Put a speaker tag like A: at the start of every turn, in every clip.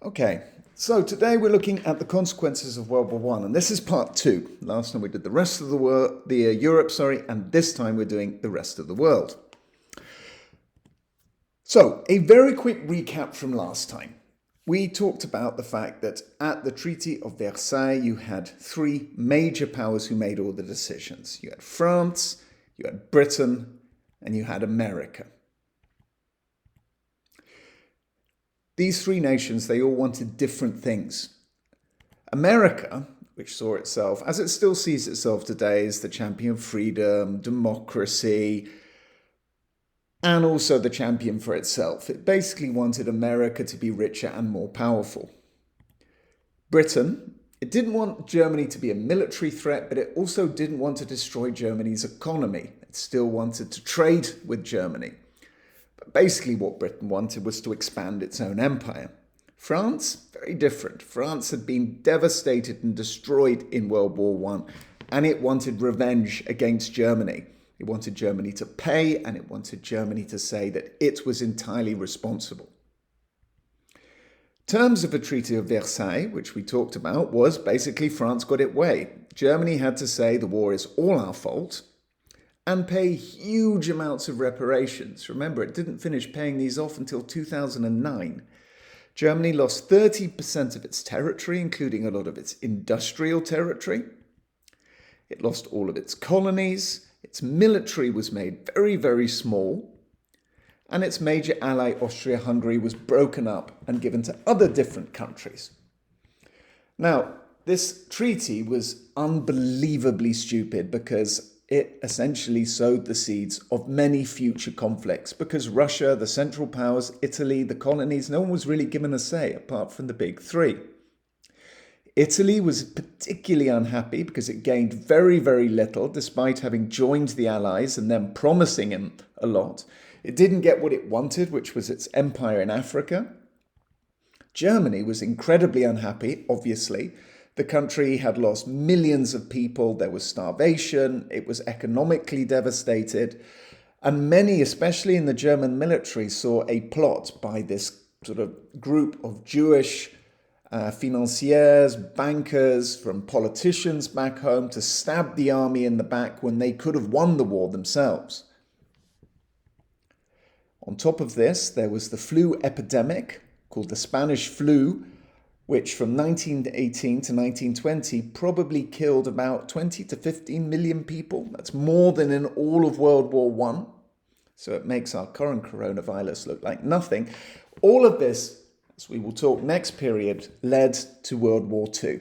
A: Okay, so today we're looking at the consequences of World War One, and this is part two. Last time we did the rest of the world, Europe, and this time we're doing the rest of the world. So, a very quick recap from last time. We talked about the fact that at the Treaty of Versailles, you had three major powers who made all the decisions. You had France, you had Britain, and you had America. These three nations, they all wanted different things. America, which saw itself, as it still sees itself today, as the champion of freedom, democracy, and also the champion for itself. It basically wanted America to be richer and more powerful. Britain, it didn't want Germany to be a military threat, but it also didn't want to destroy Germany's economy. It still wanted to trade with Germany. But basically what Britain wanted was to expand its own empire. France, very different. France had been devastated and destroyed in World War I, and it wanted revenge against Germany. It wanted Germany to pay, and it wanted Germany to say that it was entirely responsible. Terms of the Treaty of Versailles, which we talked about, was basically France got its way. Germany had to say the war is all our fault and pay huge amounts of reparations. Remember, it didn't finish paying these off until 2009. Germany lost 30% of its territory, including a lot of its industrial territory. It lost all of its colonies. Its military was made very, very small, and its major ally, Austria-Hungary, was broken up and given to other different countries. Now, this treaty was unbelievably stupid because it essentially sowed the seeds of many future conflicts, because Russia, the Central Powers, Italy, the colonies, no one was really given a say apart from the big three. Italy was particularly unhappy because it gained very, very little despite having joined the Allies and them promising him a lot. It didn't get what it wanted, which was its empire in Africa. Germany was incredibly unhappy, obviously. The country had lost millions of people. There was starvation. It was economically devastated. And many, especially in the German military, saw a plot by this sort of group of Jewish financiers, bankers, from politicians back home to stab the army in the back when they could have won the war themselves. On top of this, there was the flu epidemic called the Spanish flu, which from 1918 to 1920 probably killed about 20 to 15 million people. That's more than in all of World War I. So it makes our current coronavirus look like nothing. All of this, as we will talk next period, led to World War II.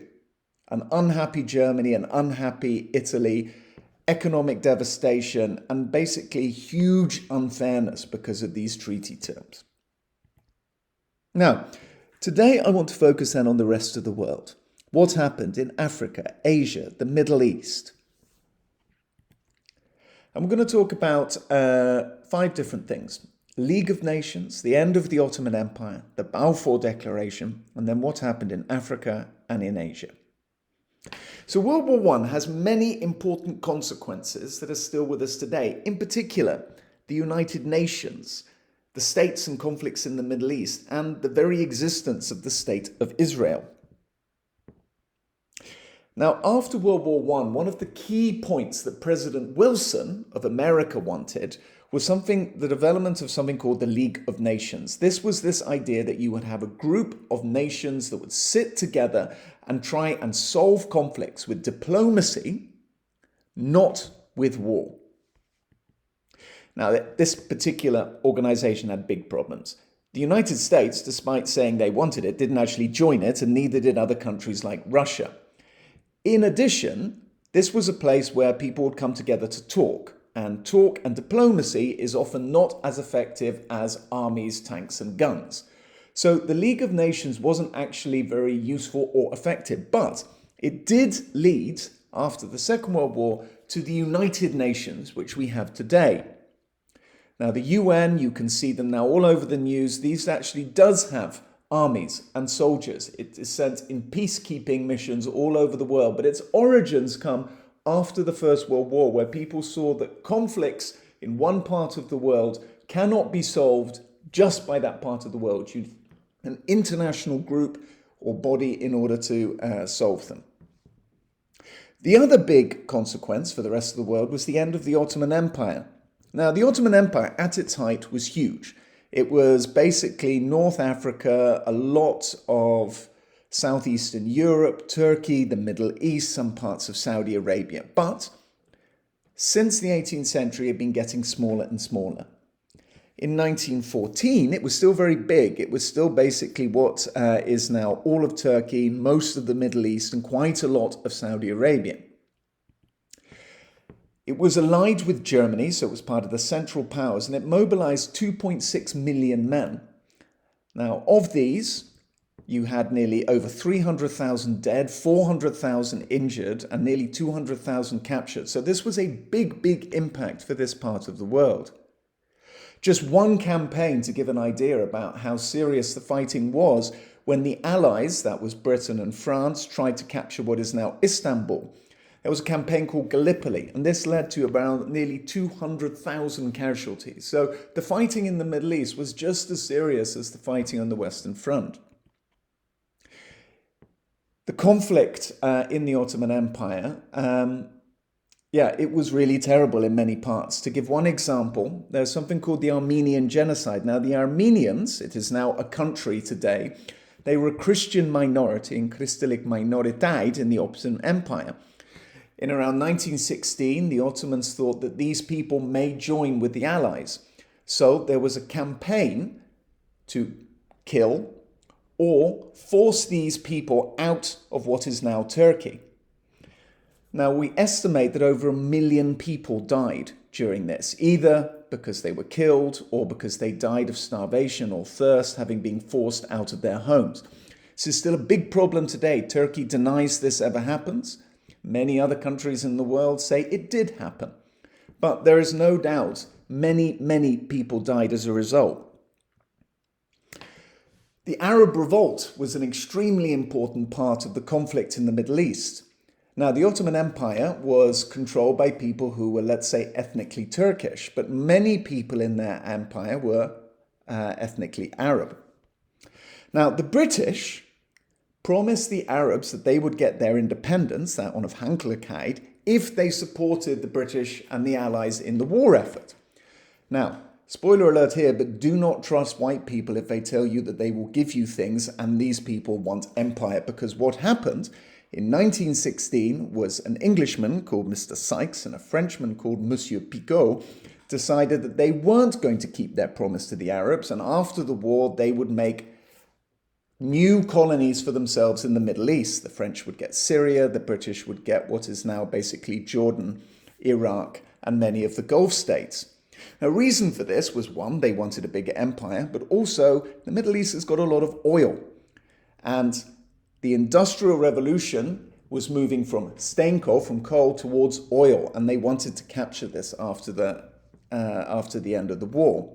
A: An unhappy Germany, an unhappy Italy, economic devastation, and basically huge unfairness because of these treaty terms. Now, today I want to focus then on the rest of the world. What happened in Africa, Asia, the Middle East? And we're going to talk about 5 different things. League of Nations, the end of the Ottoman Empire, the Balfour Declaration, and then what happened in Africa and in Asia. So World War I has many important consequences that are still with us today. In particular, the United Nations, the states and conflicts in the Middle East, and the very existence of the State of Israel. Now, after World War I, one of the key points that President Wilson of America wanted was the development of something called the League of Nations. This was this idea that you would have a group of nations that would sit together and try and solve conflicts with diplomacy, not with war. Now, this particular organization had big problems. The United States, despite saying they wanted it, didn't actually join it, and neither did other countries like Russia. In addition, this was a place where people would come together to talk. And talk and diplomacy is often not as effective as armies, tanks, and guns. So the League of Nations wasn't actually very useful or effective, but it did lead, after the Second World War, to the United Nations, which we have today. Now, the UN, you can see them now all over the news. These actually does have armies and soldiers. It is sent in peacekeeping missions all over the world, but its origins come after the First World War, where people saw that conflicts in one part of the world cannot be solved just by that part of the world. You an international group or body in order to solve them. The other big consequence for the rest of the world was the end of the Ottoman Empire. Now, the Ottoman Empire at its height was huge. It was basically North Africa, a lot of Southeastern Europe, Turkey, the Middle East, some parts of Saudi Arabia. But since the 18th century, it had been getting smaller and smaller. In 1914, it was still very big. It was still basically what is now all of Turkey, most of the Middle East, and quite a lot of Saudi Arabia. It was allied with Germany, so it was part of the Central Powers, and it mobilized 2.6 million men. Now, of these, you had nearly over 300,000 dead, 400,000 injured, and nearly 200,000 captured. So this was a big, big impact for this part of the world. Just one campaign to give an idea about how serious the fighting was when the Allies, that was Britain and France, tried to capture what is now Istanbul. There was a campaign called Gallipoli, and this led to about nearly 200,000 casualties. So the fighting in the Middle East was just as serious as the fighting on the Western Front. The conflict in the Ottoman Empire, it was really terrible in many parts. To give one example, there's something called the Armenian Genocide. Now, the Armenians, it is now a country today, they were a Christian minority, and Christelijk minoriteit in the Ottoman Empire. In around 1916, the Ottomans thought that these people may join with the Allies. So there was a campaign to kill or force these people out of what is now Turkey. Now, we estimate that over 1 million people died during this, either because they were killed or because they died of starvation or thirst, having been forced out of their homes. This is still a big problem today. Turkey denies this ever happens. Many other countries in the world say it did happen. But there is no doubt many, many people died as a result. The Arab Revolt was an extremely important part of the conflict in the Middle East. Now, the Ottoman Empire was controlled by people who were, let's say, ethnically Turkish, but many people in their empire were ethnically Arab. Now, the British promised the Arabs that they would get their independence, that onafhankelijkheid, if they supported the British and the Allies in the war effort. Now, spoiler alert here, but do not trust white people if they tell you that they will give you things and these people want empire, because what happened in 1916 was an Englishman called Mr. Sykes and a Frenchman called Monsieur Picot decided that they weren't going to keep their promise to the Arabs, and after the war they would make new colonies for themselves in the Middle East. The French would get Syria, the British would get what is now basically Jordan, Iraq, and many of the Gulf states. Now, reason for this was, one, they wanted a bigger empire, but also the Middle East has got a lot of oil. And the Industrial Revolution was moving from steenkool, from coal, towards oil, and they wanted to capture this after the end of the war.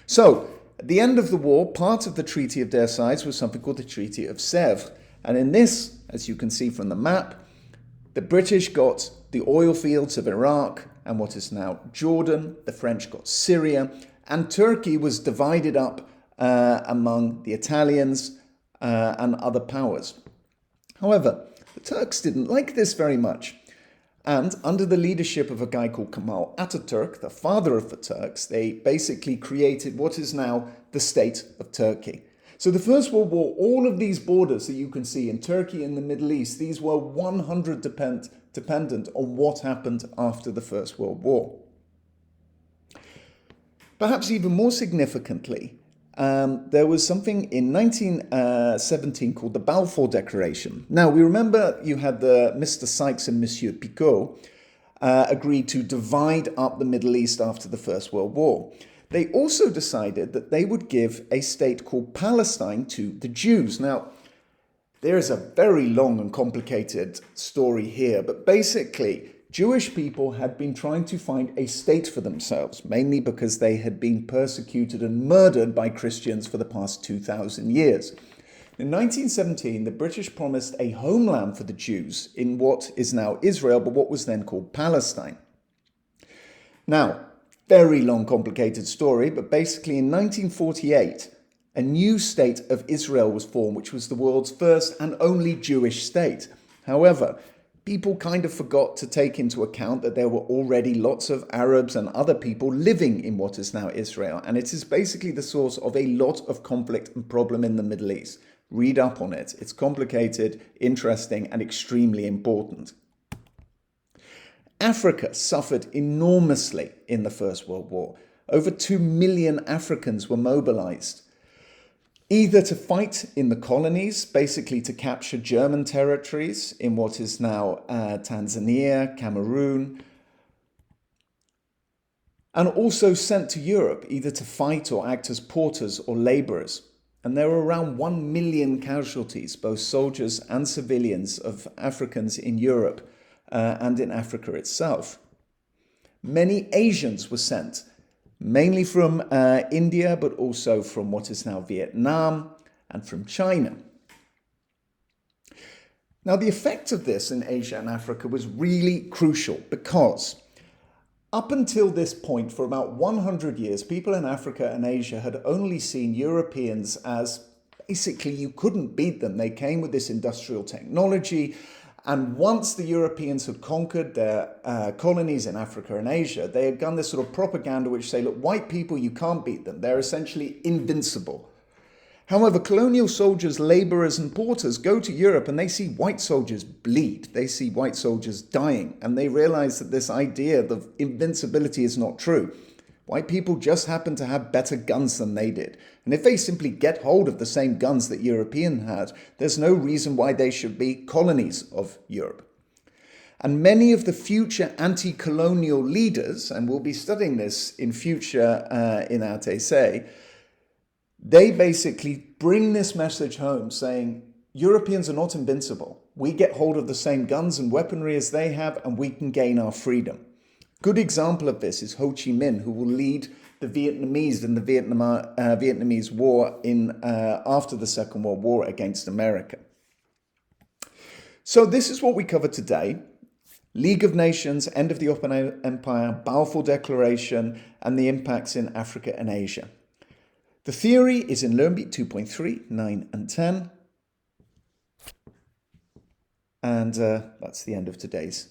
A: So, at the end of the war, part of the Treaty of Versailles was something called the Treaty of Sèvres. And in this, as you can see from the map, the British got the oil fields of Iraq and what is now Jordan, the French got Syria, and Turkey was divided up among the Italians and other powers. However, the Turks didn't like this very much. And under the leadership of a guy called Kemal Atatürk, the father of the Turks, they basically created what is now the state of Turkey. So the First World War, all of these borders that you can see in Turkey and the Middle East, these were 100% dependent on what happened after the First World War. Perhaps even more significantly, there was something in 1917 called the Balfour Declaration. Now, we remember you had the Mr. Sykes and Monsieur Picot agreed to divide up the Middle East after the First World War. They also decided that they would give a state called Palestine to the Jews. Now, there is a very long and complicated story here, but basically, Jewish people had been trying to find a state for themselves, mainly because they had been persecuted and murdered by Christians for the past 2,000 years. In 1917, the British promised a homeland for the Jews in what is now Israel, but what was then called Palestine. Now, very long, complicated story, but basically in 1948, a new state of Israel was formed, which was the world's first and only Jewish state. However, people kind of forgot to take into account that there were already lots of Arabs and other people living in what is now Israel, and it is basically the source of a lot of conflict and problem in the Middle East. Read up on it. It's complicated, interesting, and extremely important. Africa suffered enormously in the First World War. Over 2 million Africans were mobilized, either to fight in the colonies, basically to capture German territories in what is now Tanzania, Cameroon, and also sent to Europe, either to fight or act as porters or laborers. And there were around 1 million casualties, both soldiers and civilians, of Africans in Europe and in Africa itself. Many Asians were sent, mainly from India, but also from what is now Vietnam and from China. Now, the effect of this in Asia and Africa was really crucial because up until this point, for about 100 years, people in Africa and Asia had only seen Europeans as basically you couldn't beat them. They came with this industrial technology. And once the Europeans had conquered their colonies in Africa and Asia, they had done this sort of propaganda which say, look, white people, you can't beat them. They're essentially invincible. However, colonial soldiers, laborers and porters go to Europe and they see white soldiers bleed. They see white soldiers dying, and they realize that this idea of invincibility is not true. White people just happen to have better guns than they did. And if they simply get hold of the same guns that Europeans had, there's no reason why they should be colonies of Europe. And many of the future anti-colonial leaders, and we'll be studying this in future in our Essay, they basically bring this message home saying, Europeans are not invincible. We get hold of the same guns and weaponry as they have, and we can gain our freedom. Good example of this is Ho Chi Minh, who will lead the Vietnamese in the Vietnamese War after the Second World War against America. So this is what we covered today. League of Nations, end of the Ottoman Empire, Balfour Declaration, and the impacts in Africa and Asia. The theory is in LearnBeat 2.3, 9 and 10. And that's the end of today's